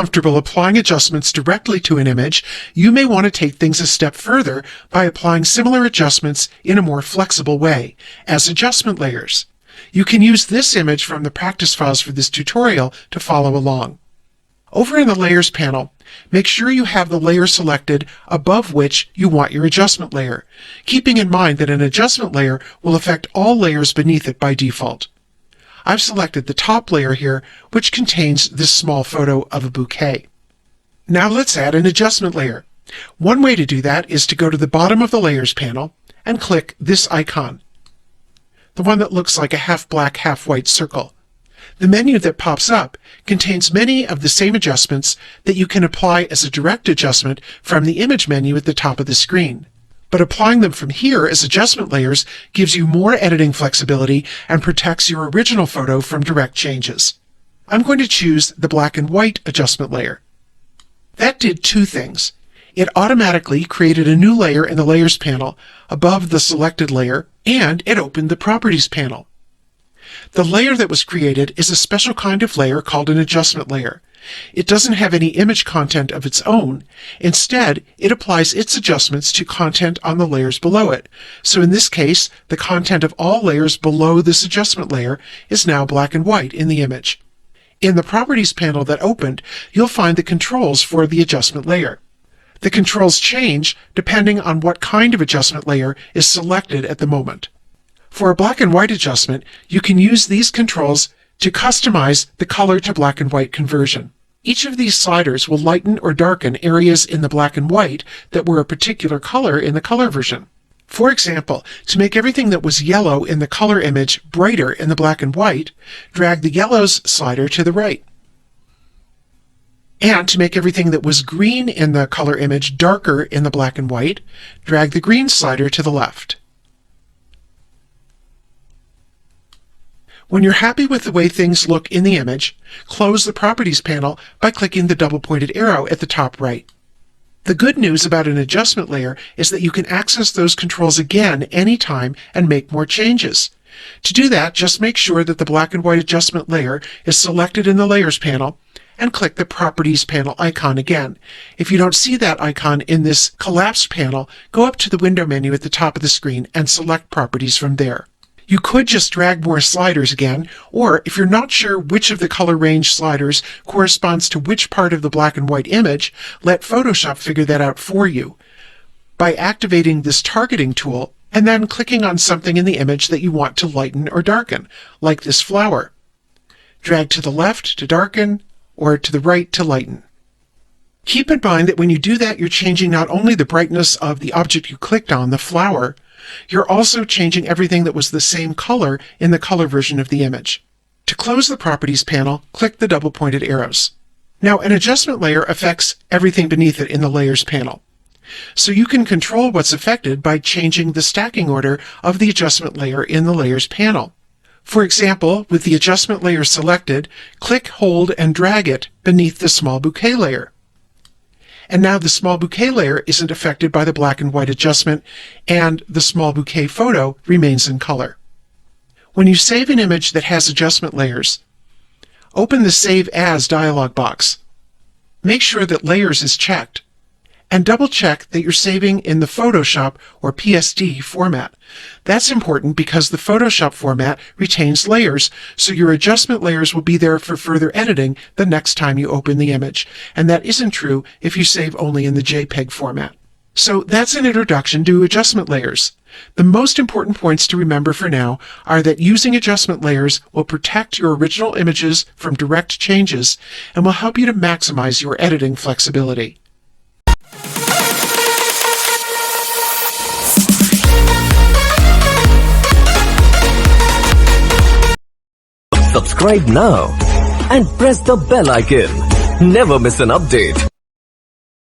comfortable applying adjustments directly to an image, you may want to take things a step further by applying similar adjustments in a more flexible way, as adjustment layers. You can use this image from the practice files for this tutorial to follow along. Over in the Layers panel, make sure you have the layer selected above which you want your adjustment layer, keeping in mind that an adjustment layer will affect all layers beneath it by default. I've selected the top layer here, which contains this small photo of a bouquet. Now let's add an adjustment layer. One way to do that is to go to the bottom of the Layers panel and click this icon, the one that looks like a half-black, half-white circle. The menu that pops up contains many of the same adjustments that you can apply as a direct adjustment from the image menu at the top of the screen. But applying them from here as adjustment layers gives you more editing flexibility and protects your original photo from direct changes. I'm going to choose the black and white adjustment layer. That did two things. It automatically created a new layer in the Layers panel above the selected layer, and it opened the Properties panel. The layer that was created is a special kind of layer called an adjustment layer. It doesn't have any image content of its own. Instead, it applies its adjustments to content on the layers below it. So in this case, the content of all layers below this adjustment layer is now black and white in the image. In the Properties panel that opened, you'll find the controls for the adjustment layer. The controls change depending on what kind of adjustment layer is selected at the moment. For a black and white adjustment, you can use these controls to customize the color to black and white conversion. Each of these sliders will lighten or darken areas in the black and white that were a particular color in the color version. For example, to make everything that was yellow in the color image brighter in the black and white, drag the yellows slider to the right. And to make everything that was green in the color image darker in the black and white, drag the green slider to the left. When you're happy with the way things look in the image, close the Properties panel by clicking the double-pointed arrow at the top right. The good news about an adjustment layer is that you can access those controls again anytime and make more changes. To do that, just make sure that the black and white adjustment layer is selected in the Layers panel and click the Properties panel icon again. If you don't see that icon in this collapsed panel, go up to the window menu at the top of the screen and select Properties from there. You could just drag more sliders again, or if you're not sure which of the color range sliders corresponds to which part of the black and white image, let Photoshop figure that out for you by activating this targeting tool and then clicking on something in the image that you want to lighten or darken, like this flower. Drag to the left to darken, or to the right to lighten. Keep in mind that when you do that, you're changing not only the brightness of the object you clicked on, the flower, you're also changing everything that was the same color in the color version of the image. To close the Properties panel, click the double-pointed arrows. Now, an adjustment layer affects everything beneath it in the Layers panel. So you can control what's affected by changing the stacking order of the adjustment layer in the Layers panel. For example, with the adjustment layer selected, click, hold, and drag it beneath the small bouquet layer. And now the small bouquet layer isn't affected by the black and white adjustment, and the small bouquet photo remains in color. When you save an image that has adjustment layers, open the Save As dialog box. Make sure that Layers is checked, and double-check that you're saving in the Photoshop or PSD format. That's important because the Photoshop format retains layers, so your adjustment layers will be there for further editing the next time you open the image, and that isn't true if you save only in the JPEG format. So that's an introduction to adjustment layers. The most important points to remember for now are that using adjustment layers will protect your original images from direct changes and will help you to maximize your editing flexibility. Subscribe now and press the bell icon. Never miss an update.